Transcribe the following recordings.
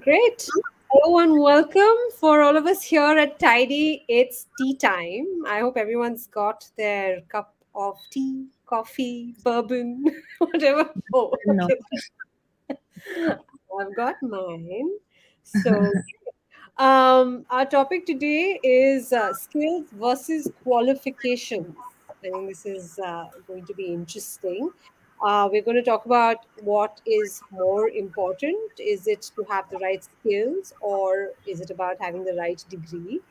Great. Hello and welcome for all of us here at Tidy. It's tea time. I hope everyone's got their cup of tea, coffee, bourbon, whatever. Oh, No. okay. I've got mine. So, our topic today is skills versus qualifications. I think this is going to be interesting. We're going to talk about what is more important. Is it to have the right skills or is it about having the right degree?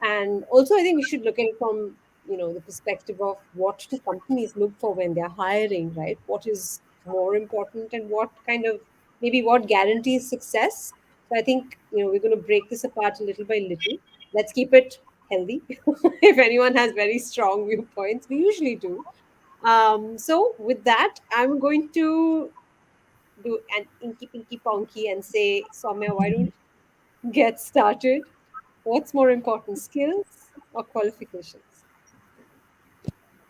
And also, I think we should look at it from the perspective of what do companies look for when they're hiring, right? What is more important and what kind of maybe what guarantees success. So I think we're going to break this apart a little by little. Let's keep it healthy. If anyone has very strong viewpoints, we usually do. So with that, I'm going to do an inky pinky ponky and say, Soumya, why don't you get started? What's more important, skills or qualifications?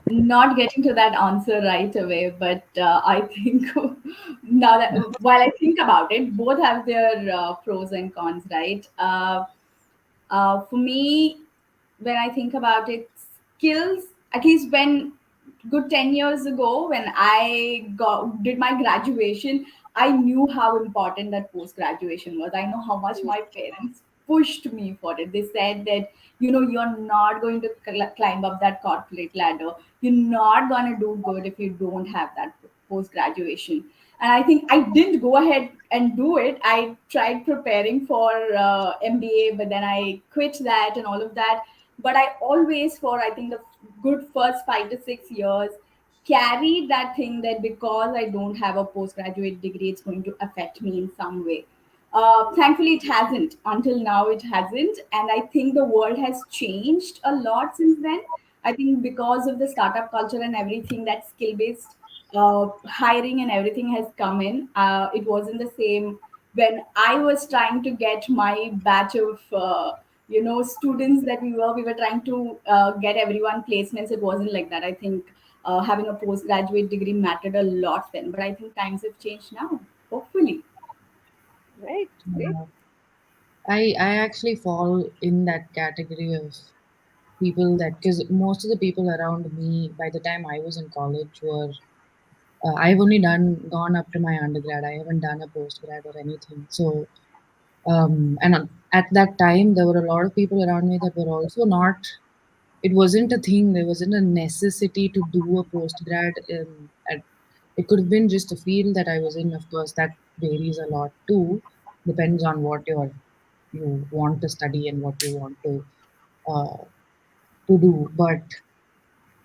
Not getting to that answer right away, but I think now that while I think about it, both have their pros and cons, right? For me, when I think about it, skills, at least when good 10 years ago, when I did my graduation, I knew how important that post graduation was. I know how much my parents pushed me for it. They said that, you're not going to climb up that corporate ladder. You're not going to do good if you don't have that post graduation. And I think I didn't go ahead and do it. I tried preparing for MBA, but then I quit that and all of that. But I always, for I think the good first 5 to 6 years, carried that thing that because I don't have a postgraduate degree, it's going to affect me in some way. Thankfully, it hasn't. Until now, it hasn't. And I think the world has changed a lot since then. I think because of the startup culture and everything, that skill based hiring and everything has come in. It wasn't the same when I was trying to get my batch of students that we were trying to get everyone placements. It wasn't like that. I think having a postgraduate degree mattered a lot then, but I think times have changed now. Hopefully. Right, great. I actually fall in that category of people that because most of the people around me by the time I was in college were I've only gone up to my undergrad. I haven't done a postgrad or anything. So at that time there were a lot of people around me that were also not. It wasn't a thing. There wasn't a necessity to do a postgrad. It could have been just a field that I was in. Of course, that varies a lot too. Depends on what you want to study and what you want uh, to do. But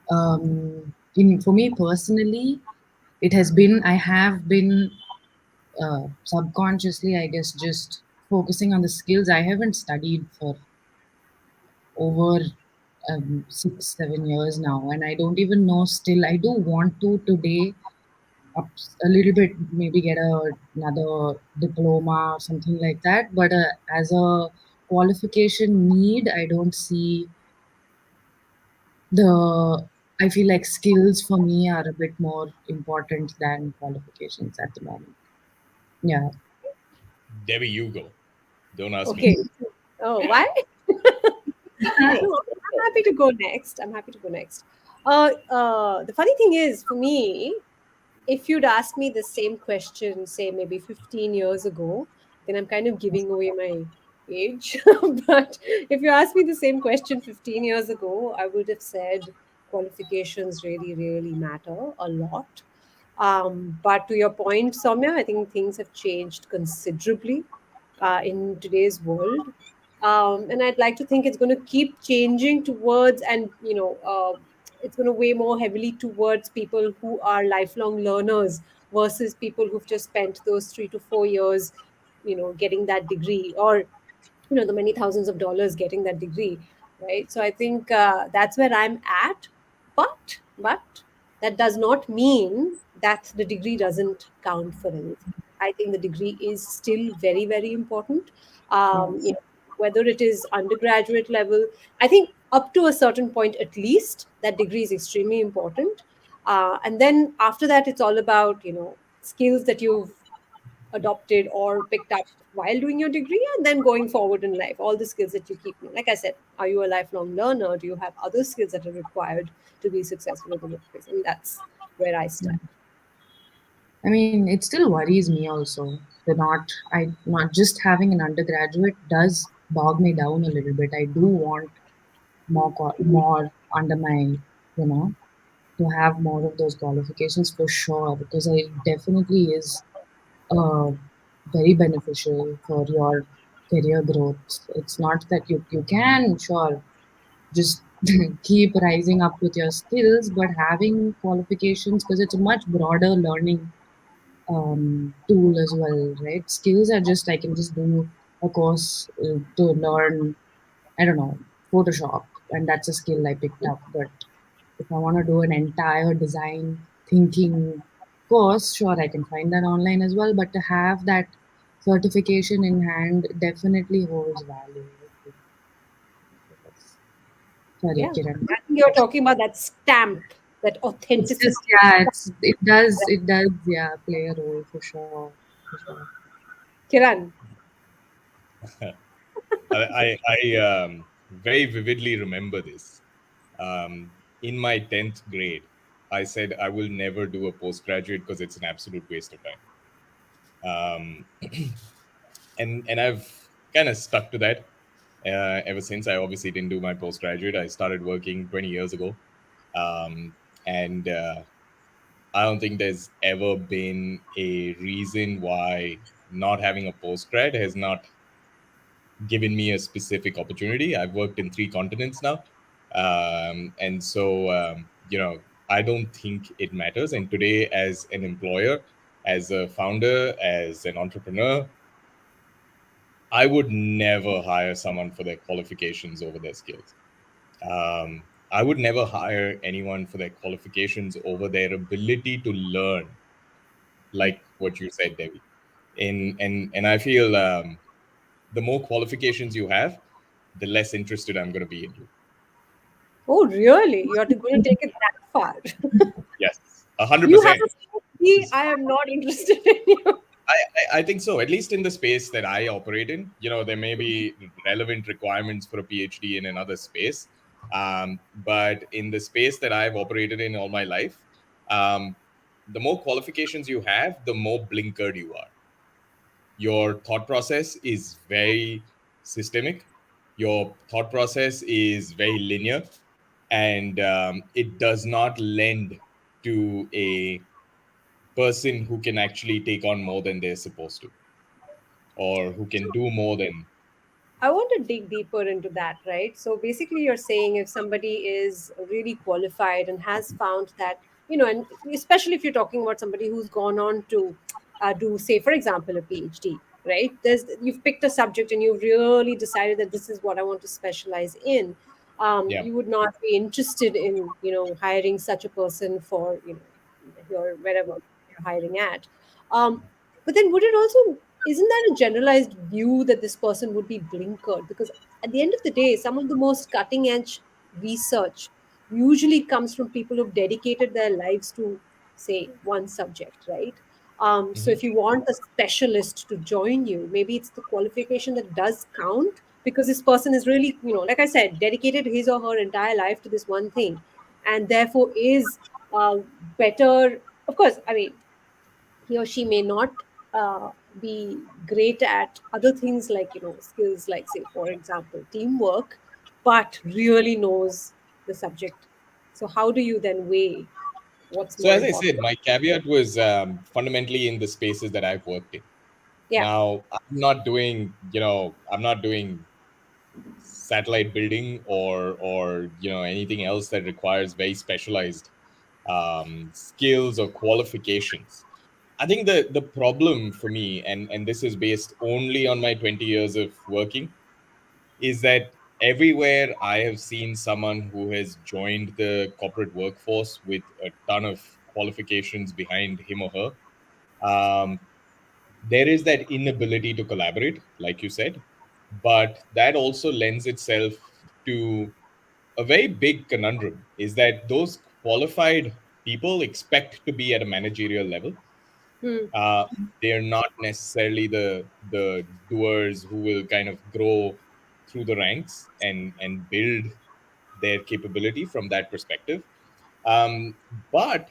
for me personally, it has been. I have been subconsciously, I guess, just focusing on the skills. I haven't studied for over 6 7 years now, and I don't even know still. I do want to today up a little bit, maybe get another diploma or something like that, but as a qualification need, I don't see the I feel like skills for me are a bit more important than qualifications at the moment. Yeah. Debbie, you go. Don't ask me. Okay. Oh, why? No, I'm happy to go next. I'm happy to go next. The funny thing is, for me, if you'd asked me the same question, say maybe 15 years ago, then I'm kind of giving away my age. But if you asked me the same question 15 years ago, I would have said qualifications really, really matter a lot. But to your point, Soumya, I think things have changed considerably in today's world. And I'd like to think it's going to keep changing towards, and it's going to weigh more heavily towards people who are lifelong learners versus people who've just spent those 3 to 4 years, getting that degree, or the many thousands of dollars getting that degree, right? So I think that's where I'm at. But that does not mean that the degree doesn't count for anything. I think the degree is still very, very important. Yes. Whether it is undergraduate level, I think up to a certain point at least, that degree is extremely important. And then after that, it's all about skills that you've adopted or picked up while doing your degree, and then going forward in life, all the skills that you keep. Like I said, are you a lifelong learner? Do you have other skills that are required to be successful in the workplace? And that's where I stand. I mean, it still worries me also. The not just having an undergraduate does bog me down a little bit. I do want more under my, to have more of those qualifications for sure, because it definitely is uh, very beneficial for your career growth. It's not that you can sure just keep rising up with your skills, but having qualifications, because it's a much broader learning tool as well, right? Skills are just I can just do a course to learn, I don't know, Photoshop, and that's a skill I picked up. But if I want to do an entire design thinking course, sure, I can find that online as well. But to have that certification in hand definitely holds value. Yes. Sorry, Yeah, Kiran. I think you're talking about that stamp, that It's just authenticity. yeah, it does yeah play a role for sure, for sure. Kiran. I very vividly remember this. In my 10th grade, I said I will never do a postgraduate because it's an absolute waste of time. Um, and I've kind of stuck to that ever since. I obviously didn't do my postgraduate. I started working 20 years ago. And I don't think there's ever been a reason why not having a postgrad has not given me a specific opportunity. I've worked in 3 continents now. And so, I don't think it matters. And today, as an employer, as a founder, as an entrepreneur, I would never hire someone for their qualifications over their skills. I would never hire anyone for their qualifications over their ability to learn, like what you said, Devi. And I feel the more qualifications you have, the less interested I'm going to be in you. Oh, really? You're going to take it that far? Yes, a hundred You have percent. a PhD. I am not interested in you. I think so. At least in the space that I operate in, there may be relevant requirements for a PhD in another space. But in the space that I've operated in all my life, um, the more qualifications you have, the more blinkered you are. Your thought process is very systemic. Your thought process is very linear, and it does not lend to a person who can actually take on more than they're supposed to, or who can do more than. I want to dig deeper into that, right? So basically, you're saying if somebody is really qualified and has found that, and especially if you're talking about somebody who's gone on to do, say, for example, a PhD, right? You've picked a subject and you've really decided that this is what I want to specialize in. Yeah. You would not be interested in, hiring such a person for, your wherever you're hiring at. But then would it also isn't that a generalized view that this person would be blinkered? Because at the end of the day, some of the most cutting edge research usually comes from people who've dedicated their lives to, say, one subject, right? So Mhm. if you want a specialist to join you, maybe it's the qualification that does count, because this person is really, like I said, dedicated his or her entire life to this one thing, and therefore is uh, better. Of course, I mean, he or she may not be great at other things, like skills like, say, for example, teamwork, but really knows the subject. So how do you then weigh what's So more as I important? said, my caveat was fundamentally in the spaces that I've worked in. Yeah. Now, I'm not doing satellite building or anything else that requires very specialized skills or qualifications. I think the problem for me, and this is based only on my 20 years of working, is that everywhere I have seen someone who has joined the corporate workforce with a ton of qualifications behind him or her, um, there is that inability to collaborate, like you said, but that also lends itself to a very big conundrum, is that those qualified people expect to be at a managerial level, Hmm. uh, they're not necessarily the doers who will kind of grow through the ranks and build their capability from that perspective. But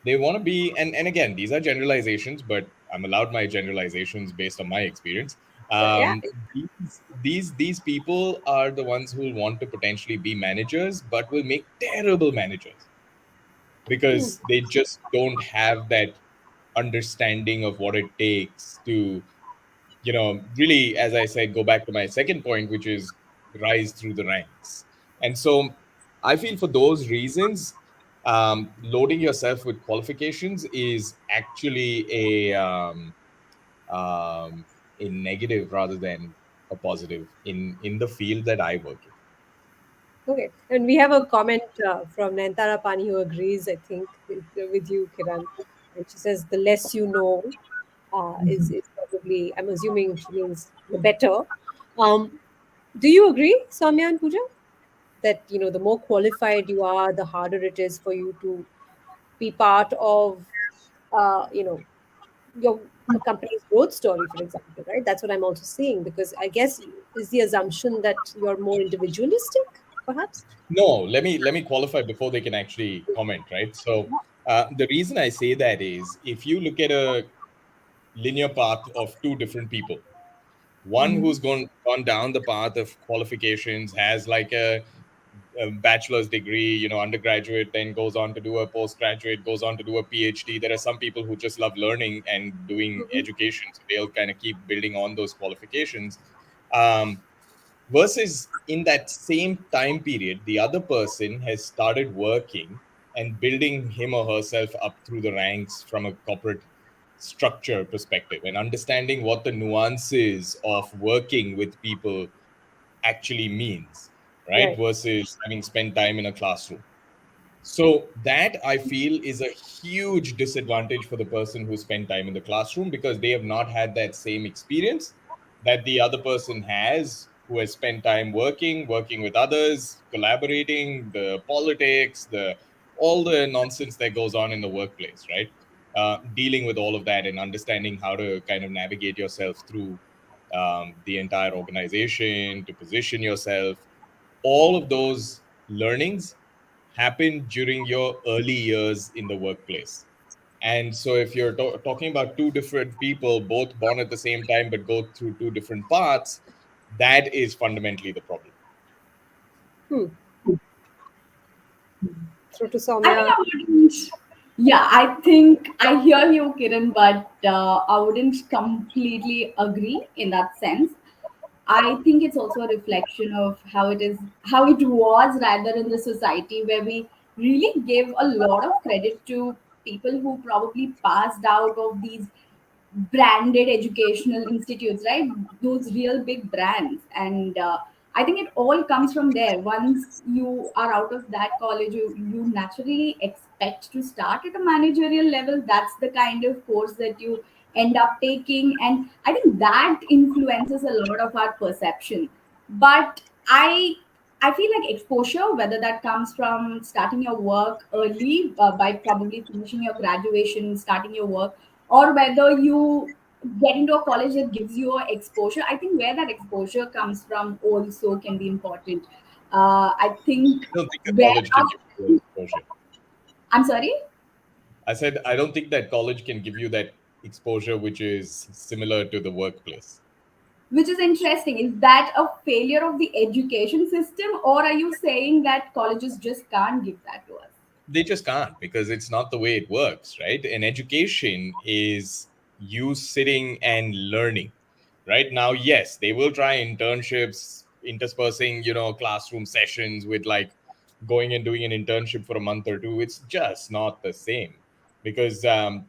they want to be, and again, these are generalizations, but I'm allowed my generalizations based on my experience. Yeah. These people are the ones who will want to potentially be managers but will make terrible managers Hmm. because they just don't have that understanding of what it takes to, really, as I said, go back to my second point, which is rise through the ranks. And so I feel for those reasons, loading yourself with qualifications is actually a negative rather than a positive in the field that I work in. Okay. And we have a comment from Nantara Pani who agrees, I think, with you, Kiran. And she says, the less you know is probably, I'm assuming she means the better. Um, do you agree, Soumya and Pooja, that, the more qualified you are, the harder it is for you to be part of, your a company's growth story, for example, right? That's what I'm also seeing, because I guess is the assumption that you're more individualistic, perhaps. No, let me qualify before they can actually comment, right? So the reason I say that is if you look at a linear path of two different people, one who's gone down the path of qualifications, has like a bachelor's degree, undergraduate, then goes on to do a postgraduate, goes on to do a PhD. There are some people who just love learning and doing Mhm. education, so they'll kind of keep building on those qualifications. Um, Versus in that same time period, the other person has started working and building him or herself up through the ranks from a corporate structure perspective and understanding what the nuances of working with people actually means, right? Right. Versus having spent time in a classroom. So that I feel is a huge disadvantage for the person who spent time in the classroom because they have not had that same experience that the other person has who has spent time working with others, collaborating, the politics, the all the nonsense that goes on in the workplace, right? Dealing with all of that and understanding how to kind of navigate yourself through the entire organization to position yourself. All of those learnings happen during your early years in the workplace. And so, if you're talking about two different people, both born at the same time but go through two different paths, that is fundamentally the problem. Hmm. Through to I think Soumya. I wouldn't. Yeah, I think I hear you, Kiran, but I wouldn't completely agree in that sense. I think it's also a reflection of how it was rather in the society where we really give a lot of credit to people who probably passed out of these branded educational institutes, right? Those real big brands. And I think it all comes from there. Once you are out of that college, you naturally expect to start at a managerial level. That's the kind of course that you end up taking. And I think that influences a lot of our perception. But I feel like exposure, whether that comes from starting your work early by probably finishing your graduation, starting your work, or whether you get into a college that gives you a exposure, I think where that exposure comes from also can be important. I think I don't think that where college can give you that exposure. I'm sorry. I said, I don't think that college can give you that exposure, which is similar to the workplace. Which is interesting. Is that a failure of the education system, or are you saying that colleges just can't give that to us? They just can't because it's not the way it works, right? And education is you sitting and learning. Right now, yes, they will try internships, interspersing, classroom sessions with like going and doing an internship for a month or two. It's just not the same because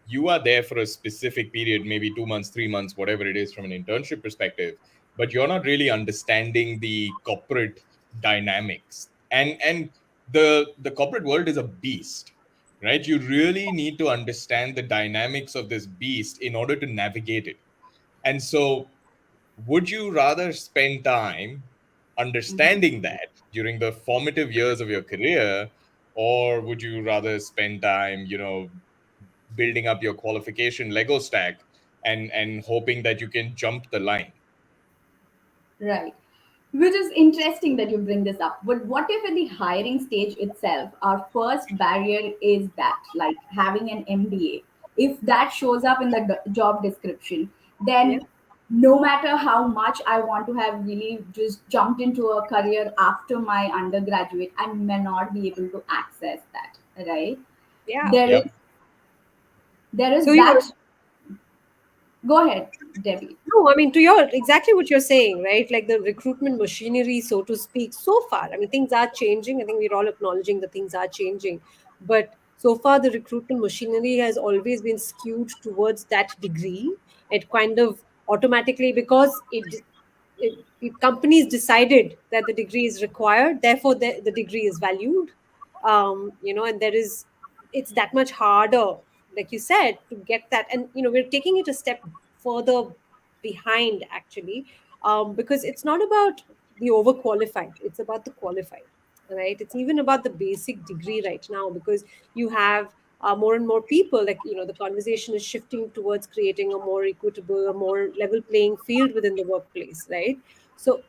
you are there for a specific period, maybe 2 months, 3 months, whatever it is from an internship perspective, but you're not really understanding the corporate dynamics. And the corporate world is a beast, right? You really need to understand the dynamics of this beast in order to navigate it. And so would you rather spend time Mhm. understanding that during the formative years of your career, or would you rather spend time, building up your qualification Lego stack and hoping that you can jump the line. Right. Which is interesting that you bring this up. But what if in the hiring stage itself, our first barrier is that, like having an MBA? If that shows up in the job description, Yeah. then no matter how much I want to have really just jumped into a career after my undergraduate, I may not be able to access that. Right? Yeah. There is Yep. there is So you that. Go ahead, Debbie. No, I mean, to your exactly what you're saying, right? Like the recruitment machinery, so to speak, so far. I mean, things are changing. I think we're all acknowledging that things are changing. But so far, the recruitment machinery has always been skewed towards that degree. It kind of automatically, because companies decided that the degree is required, therefore the degree is valued. And there is, it's that much harder, like you said, to get that. And we're taking it a step further behind, actually, because it's not about the overqualified, it's about the qualified, right? It's even about the basic degree right now, because you have more and more people, like, the conversation is shifting towards creating a more equitable, a more level playing field within the workplace, right? So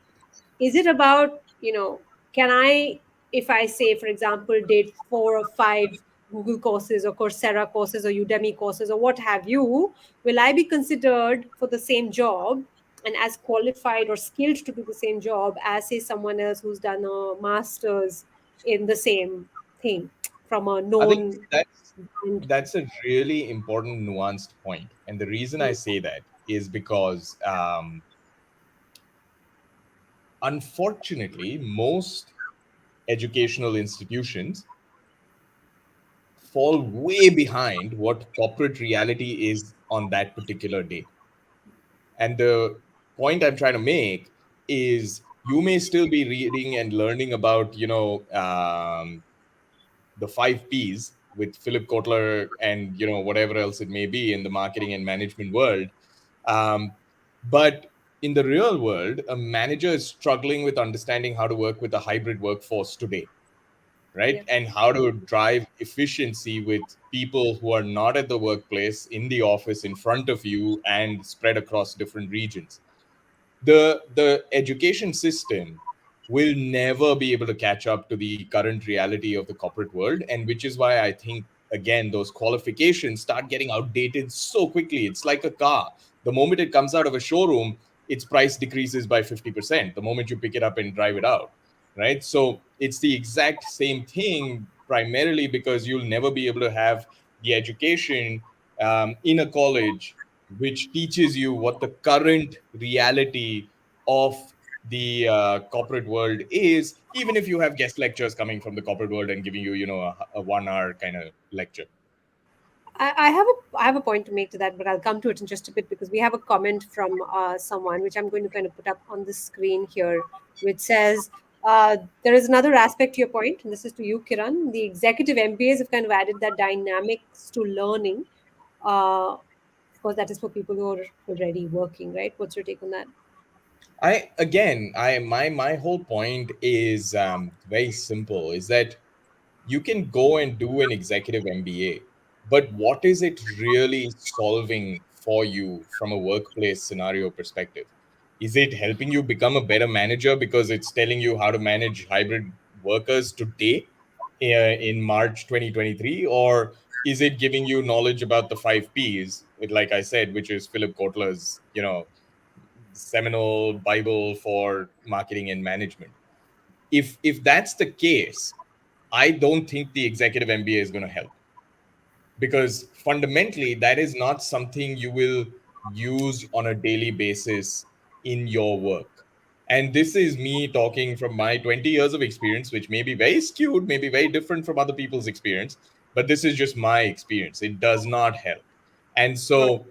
is it about, can I, if I say, for example, did 4 or 5 Google courses or Coursera courses or Udemy courses or what have you, will I be considered for the same job and as qualified or skilled to do the same job as, say, someone else who's done a master's in the same thing from a I think known brand? that's a really important nuanced point, and the reason I say that is because unfortunately most educational institutions fall way behind what corporate reality is on that particular day. And the point I'm trying to make is you may still be reading and learning about, the 5 Ps with Philip Kotler and, whatever else it may be in the marketing and management world. Um, but in the real world, a manager is struggling with understanding how to work with a hybrid workforce today, right? Yeah. And how to drive efficiency with people who are not at the workplace, in the office, in front of you, and spread across different regions. The education system will never be able to catch up to the current reality of the corporate world, and which is why I think, again, those qualifications start getting outdated so quickly. It's like a car. The moment it comes out of a showroom, its price decreases by 50% the moment you pick it up and drive it out, right? So it's the exact same thing, primarily because you'll never be able to have the education in a college which teaches you what the current reality of the corporate world is, even if you have guest lectures coming from the corporate world and giving you, a 1 hour kind of lecture. I have a point to make to that, but I'll come to it in just a bit, because we have a comment from someone, which I'm going to kind of put up on the screen here, which says, there is another aspect to your point, and this is to you, Kiran. The executive MBAs have kind of added that dynamics to learning. Of course, that is for people who are already working, right? What's your take on that? My whole point is very simple, is that you can go and do an executive MBA, but what is it really solving for you from a workplace scenario perspective? Is it helping you become a better manager because it's telling you how to manage hybrid workers today, in March 2023? Or is it giving you knowledge about the 5 Ps, like I said, which is Philip Kotler's, seminal Bible for marketing and management? If that's the case, I don't think the executive MBA is going to help, because fundamentally that is not something you will use on a daily basis in your work. And this is me talking from my 20 years of experience, which may be very skewed, may be very different from other people's experience, but this is just my experience. It does not help. And Got so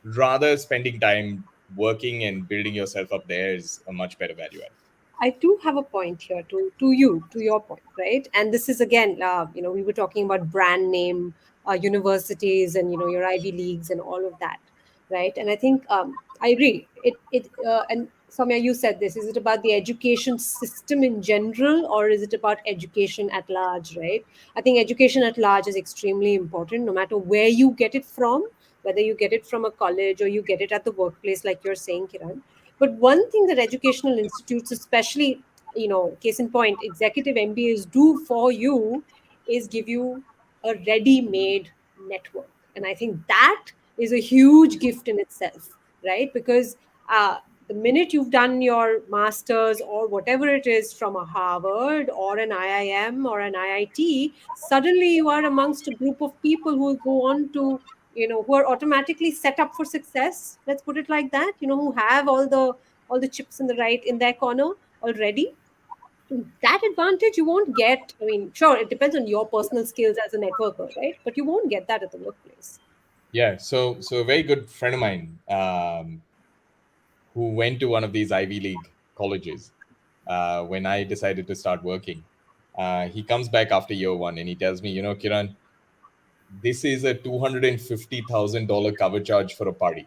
rather spending time working and building yourself up there is a much better value add. I do have a point here to your point, right? And this is again, we were talking about brand name universities and your Ivy Leagues and all of that, right? And I think I agree. And Soumya, you said this. Is it about the education system in general, or is it about education at large, right? I think education at large is extremely important, no matter where you get it from, whether you get it from a college or you get it at the workplace, like you're saying, Kiran. But one thing that educational institutes, especially, case in point, executive MBAs do for you is give you a ready made network. And I think that is a huge gift in itself, right? Because the minute you've done your master's or whatever it is from a Harvard or an IIM or an IIT, suddenly you are amongst a group of people who will go on to, who are automatically set up for success. Let's put it like that. Who have all the chips in the right in their corner already. That advantage you won't get. I mean, sure, it depends on your personal skills as a networker, right? But you won't get that at the workplace. Yeah. So a very good friend of mine, who went to one of these Ivy League colleges, when I decided to start working, he comes back after year one and he tells me, Kiran, this is a $250,000 cover charge for a party,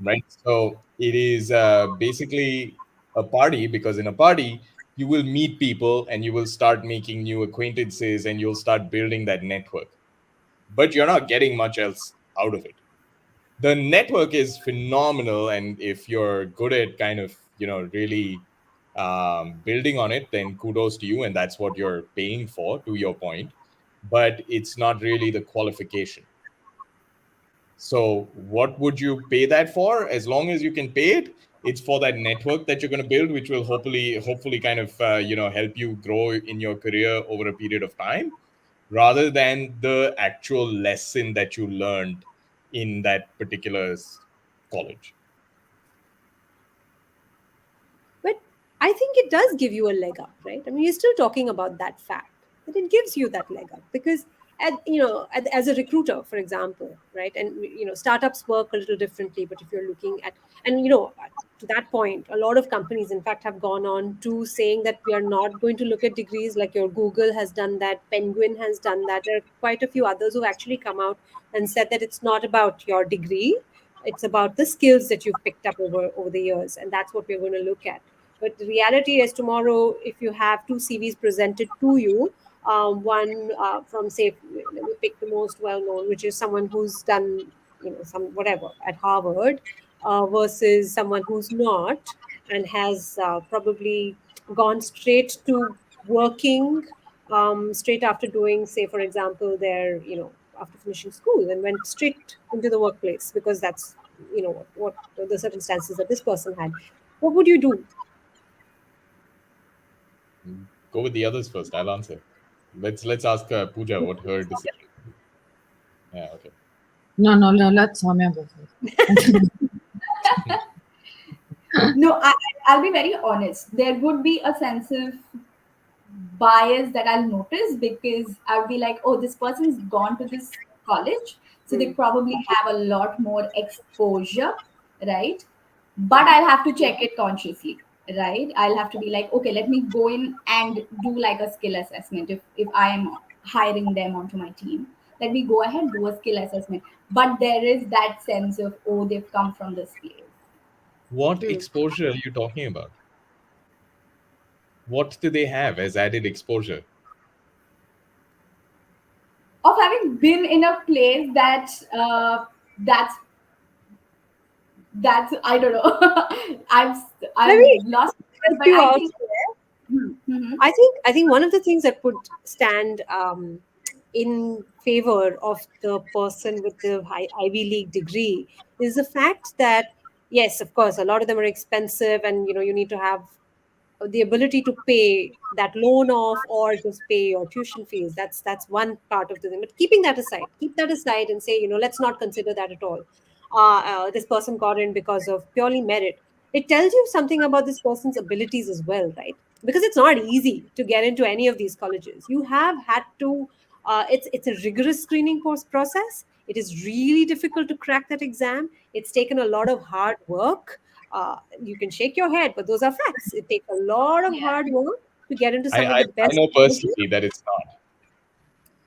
right? So it is basically a party, because in a party you will meet people and you will start making new acquaintances and you'll start building that network, but you're not getting much else out of it. The network is phenomenal, and if you're good at kind of really building on it, then kudos to you, and that's what you're paying for, to your point. But it's not really the qualification. So what would you pay that for? As long as you can pay it, it's for that network that you're going to build, which will hopefully kind of help you grow in your career over a period of time, rather than the actual lesson that you learned in that particular college. But I think it does give you a leg up, right? I mean, you're still talking about that fact that it gives you that leg up because, as a recruiter, for example, right? And startups work a little differently. But if you're looking at, and to that point, a lot of companies, in fact, have gone on to saying that we are not going to look at degrees. Like your Google has done that, Penguin has done that. There are quite a few others who actually come out and said that it's not about your degree, it's about the skills that you've picked up over the years, and that's what we're going to look at. But the reality is, tomorrow, if you have two CVs presented to you, one from, say, let me pick the most well known, which is someone who's done, some whatever at Harvard, versus someone who's not and has probably gone straight to working, straight after doing, say, for example, after finishing school and went straight into the workplace because that's, what the circumstances that this person had. What would you do? Go with the others first. I'll answer. Let's ask Pooja what her decision. Yeah. Okay. No, let Soumya go first. No, I'll be very honest. There would be a sense of bias that I'll notice because I'll be like, oh, this person's gone to this college, so they Mm. probably have a lot more exposure, right? But I'll have to check it consciously, right? I'll have to be like, okay, let me go in and do like a skill assessment. If I am hiring them onto my team, let me go ahead do a skill assessment. But there is that sense of, oh, they've come from this place. What Mm. exposure are you talking about? What do they have as added exposure? Of having been in a place that that's I don't know. I've Let I've me lost, help but you I out think. here. Mhm. I think one of the things that would stand in favor of the person with the high Ivy League degree is the fact that, yes, of course, a lot of them are expensive, and you need to have the ability to pay that loan off or just pay your tuition fees. That's one part of the thing. But keep that aside and say, let's not consider that at all. This person got in because of purely merit. It tells you something about this person's abilities as well, right? Because it's not easy to get into any of these colleges. You have had to. It's a rigorous screening process. It is really difficult to crack that exam. It's taken a lot of hard work. You can shake your head, but those are facts. It takes a lot of Yeah. hard work to get into I some of I, the I best know colleges. personally that it's not.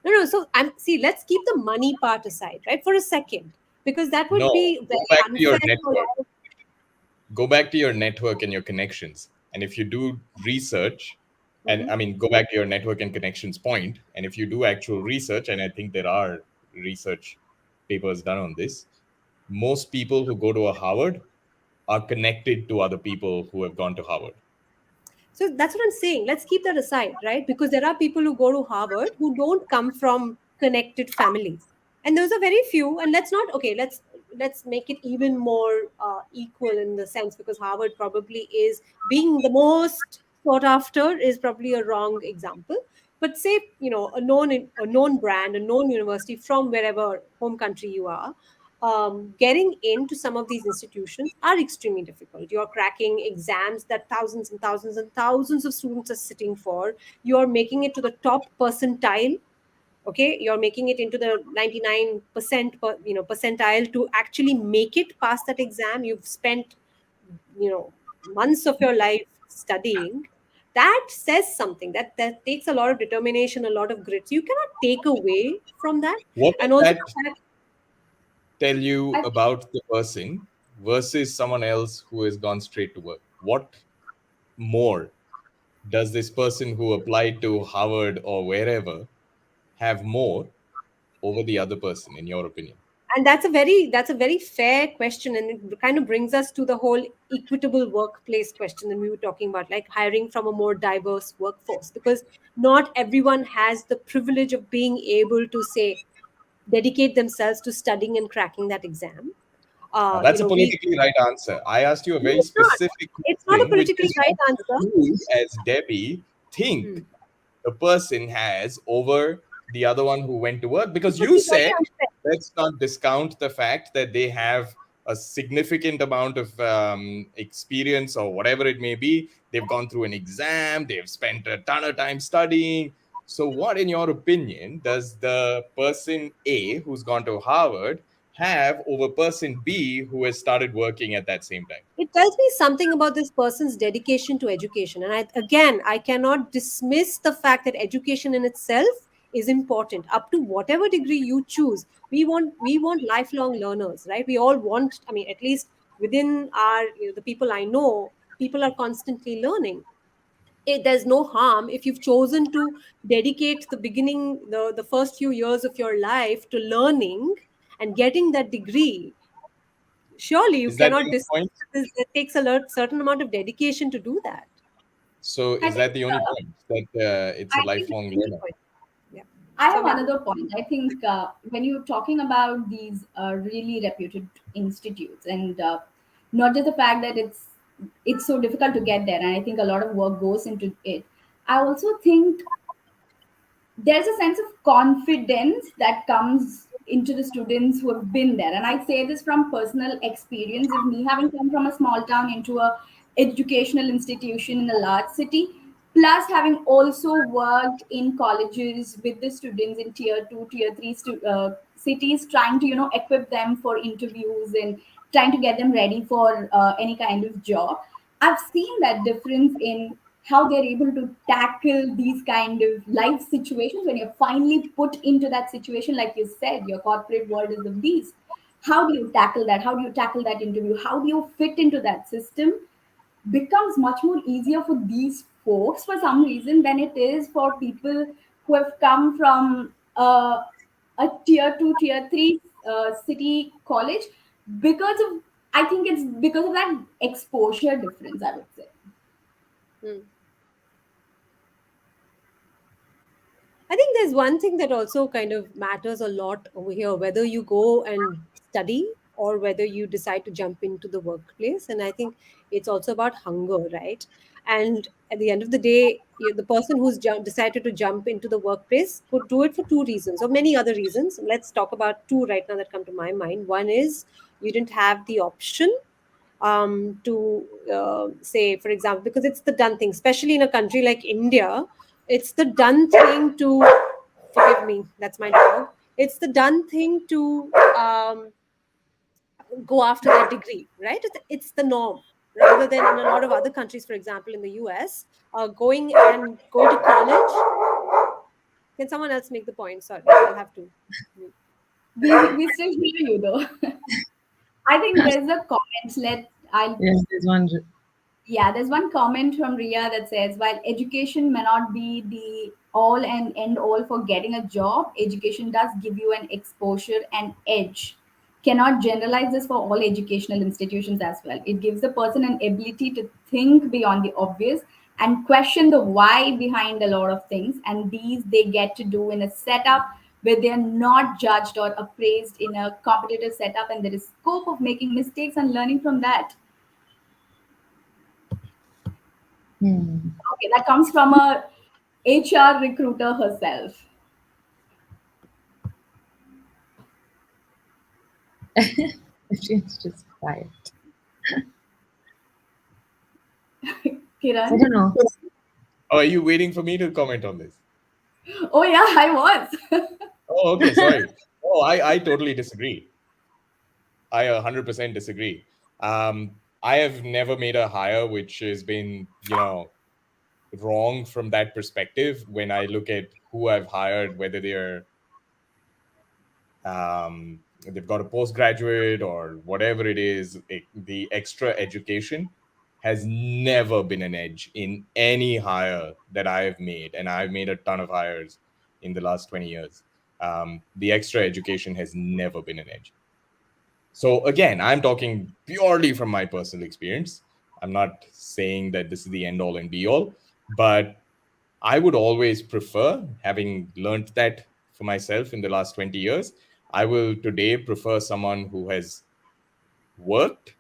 No, no. So see, let's keep the money part aside, right, for a second, because that No, would be go very back to your unfair to a network. lot of. go back to your network and your connections. And if you do research, and Mhm. I mean, go back to your network and connections point, and if you do actual research, and I think there are research papers done on this, most people who go to a Harvard are connected to other people who have gone to Harvard. So that's what I'm saying. Let's keep that aside, right? Because there are people who go to Harvard who don't come from connected families, and those are very few. And let's not okay. Let's make it even more equal in the sense because Harvard probably is being the most sought after is probably a wrong example. But say a known brand, a known university from wherever home country you are, getting into some of these institutions are extremely difficult. You're cracking exams that thousands and thousands and thousands of students are sitting for. You're making it to the top percentile. Okay, you're making it into the 99% percentile to actually make it past that exam. You've spent months of your life studying. That says something. That takes a lot of determination, a lot of grit. So you cannot take away from that. What And does also that the fact, tell you I about the person versus someone else who has gone straight to work? What more does this person who applied to Harvard or wherever have more over the other person, in your opinion? and that's a very fair question, and it kind of brings us to the whole equitable workplace question that we were talking about, like hiring from a more diverse workforce, because not everyone has the privilege of being able to say dedicate themselves to studying and cracking that exam. That's a We politically right answer. I asked you a No, very it's not. specific It's not a question, which politically is right what answer. you, as Debbie, think Hmm. the person has over the other one who went to work, It because would you be very said unfair. let's not discount the fact that they have a significant amount of experience or whatever it may be. They've gone through an exam, they've spent a ton of time studying. So what, in your opinion, does the person A who's gone to Harvard have over person B who has started working at that same time? It tells me something about this person's dedication to education. And I cannot dismiss the fact that education in itself is important up to whatever degree you choose. We want lifelong learners, right? We all want, I mean, at least within the people I know, people are constantly learning. There's no harm if you've chosen to dedicate the first few years of your life to learning and getting that degree. Surely you Is that the cannot only dismiss point? that it takes certain amount of dedication to do that. So I is think that the only point, that it's a I think lifelong Any learner? point. Yeah. I have Soumya. another point. I think when you're talking about these really reputed institutes, and not just the fact that it's so difficult to get there, and I think a lot of work goes into it. I also think there's a sense of confidence that comes into the students who have been there, and I say this from personal experience of me having come from a small town into a educational institution in a large city, plus having also worked in colleges with the students in tier 2 tier 3 cities, trying to equip them for interviews and trying to get them ready for any kind of job. I've seen that difference in how they're able to tackle these kind of life situations when you're finally put into that situation. Like you said, your corporate world is a beast. How do you tackle that? How do you tackle that interview? How do you fit into that system? Becomes much more easier for these folks for some reason than it is for people who have come from a tier 2 tier 3 city college, because of, I think it's because of that exposure difference, I would say. Hmm. I think there's one thing that also kind of matters a lot over here, whether you go and study or whether you decide to jump into the workplace. And I think it's also about hunger, right? And at the end of the day, the person who's decided to jump into the workplace could do it for two reasons or many other reasons. Let's talk about two right now that come to my mind. One is you didn't have the option to say, for example, because it's the done thing, especially in a country like India, it's the done thing to, forgive me, that's my dog. It's the done thing to go after that degree, right? It's the norm. Rather than in a lot of other countries, for example, in the US, going to college. Can someone else make the point? Sorry, I'll have to. We still hear you though. I think there's a comment. I Yes, there's one. Yeah, there's one comment from Ria that says, while education may not be the all and end all for getting a job, education does give you an exposure and edge. Cannot generalize this for all educational institutions as well. It gives the person an ability to think beyond the obvious and question the why behind a lot of things. And these they get to do in a setup where they're not judged or appraised in a competitive setup, and there is scope of making mistakes and learning from that. Hmm. Okay, that comes from a HR recruiter herself. She's just quiet. I Kiran. don't know. Oh, are you waiting for me to comment on this? Oh yeah, I was. Oh, okay, sorry. Oh, I totally disagree. I 100% disagree. I have never made a hire which has been, wrong from that perspective. When I look at who I've hired, whether they've got a postgraduate or whatever it is, the extra education has never been an edge in any hire that I have made, and I've made a ton of hires in the last 20 years. The extra education has never been an edge. So again, I'm talking purely from my personal experience. I'm not saying that this is the end all and be all, but I would always prefer, having learned that for myself in the last 20 years, I will today prefer someone who has worked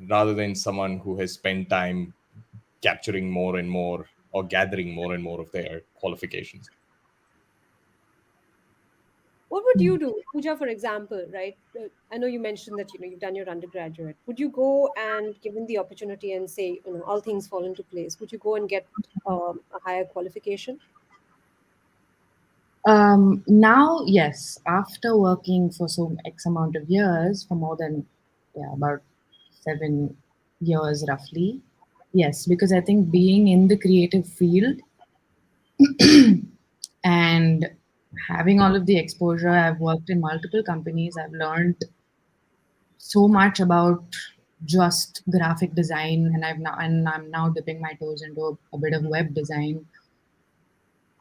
rather than someone who has spent time capturing more and more or gathering more and more of their qualifications. What would Hmm. you do, Pooja, for example, right? I know you mentioned that you've done your undergraduate. Would you go and, given the opportunity, and say, all things fall into place, would you go and get a higher qualification? Now, yes, after working for some X amount of years, for more than, yeah, about 7 years roughly, yes, because I think being in the creative field and having all of the exposure, I've worked in multiple companies, I've learned so much about just graphic design, and I'm now dipping my toes into a bit of web design.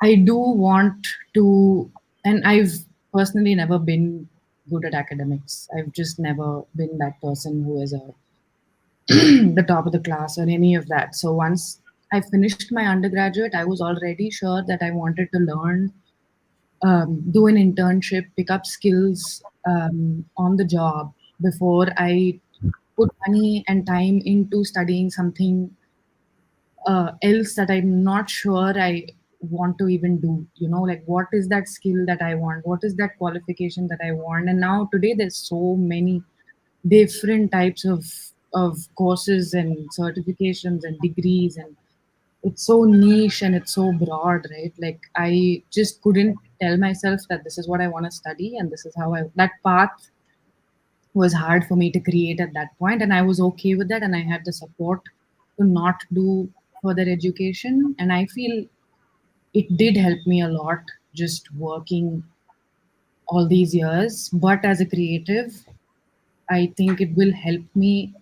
I do want to, and I've personally never been good at academics. I've just never been that person who is the top of the class or any of that. So once I finished my undergraduate, I was already sure that I wanted to learn, do an internship, pick up skills on the job before I put money and time into studying something else that I'm not sure I want to even do. Like what is that skill that I want? What is that qualification that I want? And now today there's so many different types of courses and certifications and degrees, and it's so niche and it's so broad, right? Like I just couldn't tell myself that this is what I want to study and this is how I that path was hard for me to create at that point, and I was okay with that, and I had the support to not do further education, and I feel it did help me a lot just working all these years. But as a creative, I think it will help me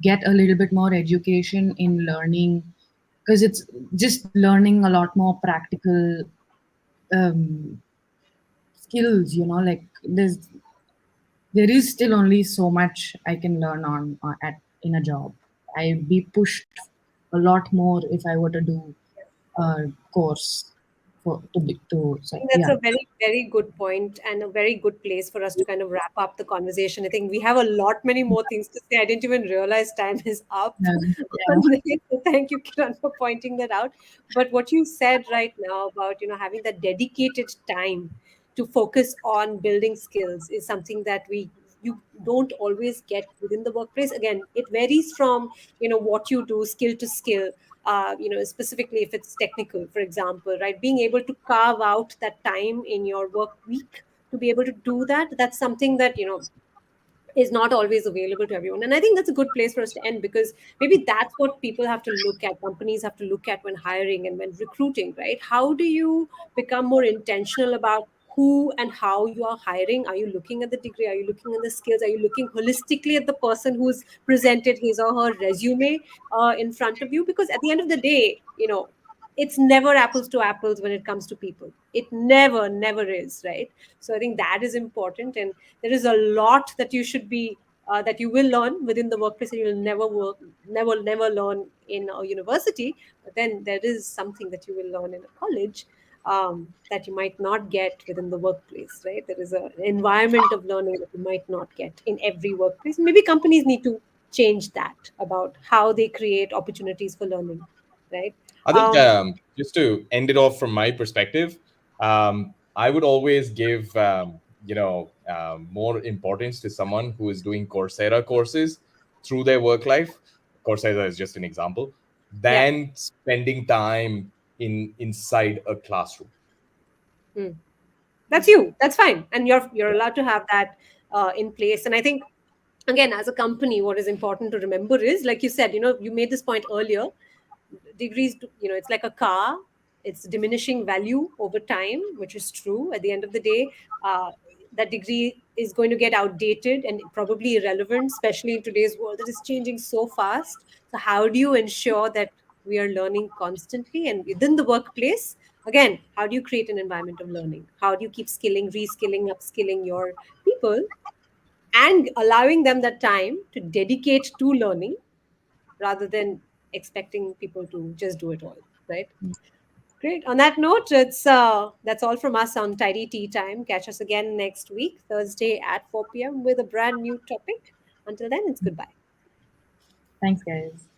get a little bit more education in learning, because it's just learning a lot more practical um, skills. Like there is still only so much I can learn on at in a job. I'd be pushed a lot more if I were to do a course for to I so think that's yeah. a very, very good point and a very good place for us to kind of wrap up the conversation. I think we have a lot, many more things to say. I didn't even realize time is up Yeah. on this. So thank you, Kiran, for pointing that out. But what you said right now about, having that dedicated time to focus on building skills is something that you don't always get within the workplace. Again, it varies from, what you do, skill to skill, specifically if it's technical, for example, right? Being able to carve out that time in your work week to be able to do that, that's something that, is not always available to everyone. And I think that's a good place for us to end, because maybe that's what people have to look at, companies have to look at when hiring and when recruiting, right? How do you become more intentional about who and how you are hiring. Are you looking at the degree? Are you looking at the skills? Are you looking holistically at the person who's presented his or her resume in front of you? Because at the end of the day, it's never apples to apples when it comes to people. It never is, right? So I think that is important, and there is a lot that you should be that you will learn within the workplace, and you'll never learn in a university. But then there is something that you will learn in a college that you might not get within the workplace, right? There is an environment of learning that you might not get in every workplace. Maybe companies need to change that about how they create opportunities for learning, right? I think um, just to end it off from my perspective, I would always give more importance to someone who is doing Coursera courses through their work life. Coursera is just an example, yeah. than spending time inside a classroom. Hmm. That's you, that's fine, and you're allowed to have that in place. And I think, again, as a company, what is important to remember is, like you said, you made this point earlier, degrees, it's like a car. It's diminishing value over time, which is true. At the end of the day, that degree is going to get outdated and probably irrelevant, especially in today's world that is changing so fast. So how do you ensure that we are learning constantly? And within the workplace, again, how do you create an environment of learning? How do you keep skilling, reskilling, upskilling your people, and allowing them that time to dedicate to learning rather than expecting people to just do it all, right? Great. On that note, it's that's all from us on Tidy Tea Time. Catch us again next week, Thursday at 4 p.m. with a brand new topic. Until then, it's goodbye. Thanks, guys.